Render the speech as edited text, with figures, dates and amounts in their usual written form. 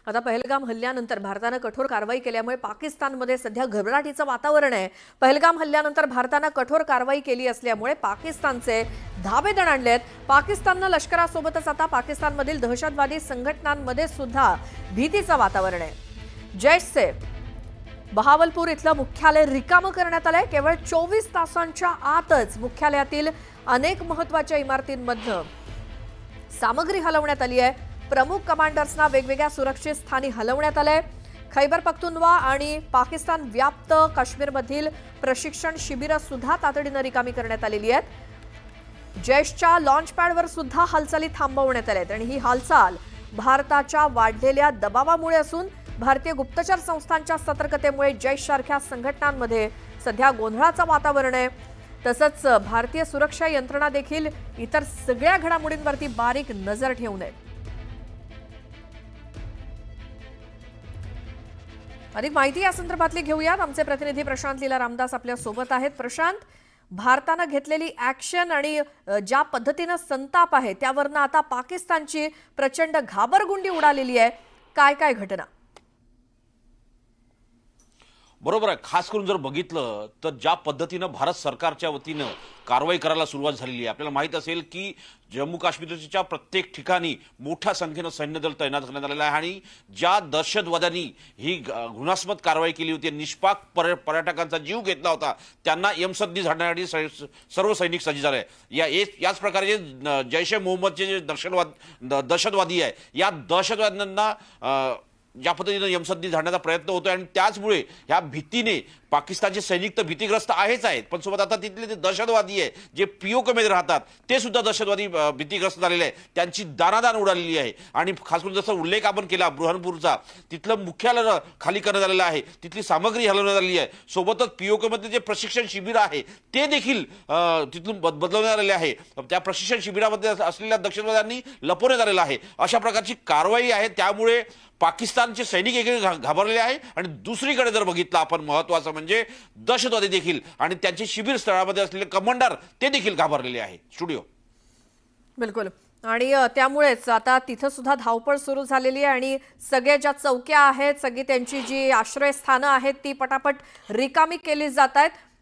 आता पहलगाम हल्ल्यानंतर भारतानं कठोर कारवाई केल्यामुळे पाकिस्तानमध्ये सध्या घबराटीचं वातावरण आहे। पहलगाम हल्ल्यानंतर भारतानं कठोर कारवाई केली असल्यामुळे पाकिस्तानचे धाबे दणाणलेत। पाकिस्ताननं लष्करासोबतच आता पाकिस्तानमधील दहशतवादी संघटनांमध्ये सुद्धा भीतीचं वातावरण आहे। जैशचे बहावलपूर इथलं मुख्यालय रिकामं करण्यात आलंय। केवळ 24 तासांच्या आतच मुख्यालयातील अनेक महत्त्वाच्या इमारतींमध्ये सामग्री हलवण्यात आली आहे। प्रमुख कमांडर्सना वेगवेगळ्या सुरक्षित स्थानी हलवण्यात आलंय। खैबर पख्तूनवा आणि पाकिस्तान व्याप्त काश्मीरमधील प्रशिक्षण शिबिरं सुद्धा तातडीने रिकामी करण्यात आलेली आहेत। जैशच्या लॉन्च पॅडवर सुद्धा हालचाली थांबवण्यात आल्या आहेत आणि ही हालचाल भारताच्या वाढलेल्या दबावामुळे असून भारतीय गुप्तचर संस्थांच्या सतर्कतेमुळे जैशसारख्या संघटनांमध्ये सध्या गोंधळाचं वातावरण आहे। तसंच भारतीय सुरक्षा यंत्रणा देखील इतर सगळ्या घडामोडींवरती बारीक नजर ठेवून आहेत। अधिक माहिती या संदर्भातली घेऊयात। आमचे प्रतिनिधी प्रशांत लीला रामदास आपल्या सोबत आहेत। प्रशांत, भारतानं घेतलेली ऍक्शन आणि ज्या पद्धतीनं संताप आहे त्यावरनं आता पाकिस्तानची प्रचंड घाबरगुंडी उडालेली आहे। काय काय घटना? बरोबर आहे। खास करून जर बघितलं तर ज्या पद्धतीनं भारत सरकारच्या वतीनं कारवाई करायला सुरुवात झालेली आहे, आपल्याला माहित असेल की जम्मू काश्मीरच्या प्रत्येक ठिकाणी मोठ्या संख्येनं सैन्यदल तैनात करण्यात आलेलं आहे आणि ज्या दहशतवाद्यांनी ही घृणास्पद कारवाई केली होती, निष्पाक पर्यटकांचा जीव घेतला होता, त्यांना यमसद्दी झाडण्यासाठी सर्व सैनिक सज्ज झाले आहे। याच प्रकारे जे जैश ए मोहम्मदचे जे दहशतवादी आहे, या दहशतवाद्यांना ज्या पद्धतीनं यमसद्दी झाडण्याचा प्रयत्न होतोय आणि त्याचमुळे ह्या भीतीने पाकिस्तानचे सैनिक तर भीतीग्रस्त आहेत, पण सोबत आता तिथले जे दहशतवादी आहे, जे पीओकेमध्ये राहतात, ते सुद्धा दहशतवादी भीतीग्रस्त झालेले आहे। त्यांची दानादान उडालेली आहे आणि खास करून जसं उल्लेख आपण केला बुरहानपूरचा, तिथलं मुख्यालय खाली करण्यात आलेलं आहे, तिथली सामग्री हलवण्यात आलेली आहे। सोबतच पीओकेमध्ये जे प्रशिक्षण शिबिर आहे ते देखील तिथून बदलवण्यात आलेले आहे। त्या प्रशिक्षण शिबिरामध्ये असलेल्या दहशतवाद्यांनी लपवण्यात आलेलं आहे। अशा प्रकारची कारवाई आहे। त्यामुळे पाकिस्तानचे सैनिक एकीकडे घाबरलेले आहे आणि दुसरीकडे जर बघितलं आपण, महत्त्वाचं म्हणजे दहशतवादी देखील आणि त्यांचे शिबिर स्थळामध्ये असलेले कमांडर ते देखील घाबरलेले आहे। स्टुडिओ बिलकुल, आणि त्यामुळेच आता तिथं सुद्धा धावपळ सुरू झालेली आहे आणि सगळ्या ज्या चौक्या आहेत, सगळी त्यांची जी आश्रयस्थानं आहेत ती पटापट रिकामी केली जात आहेत।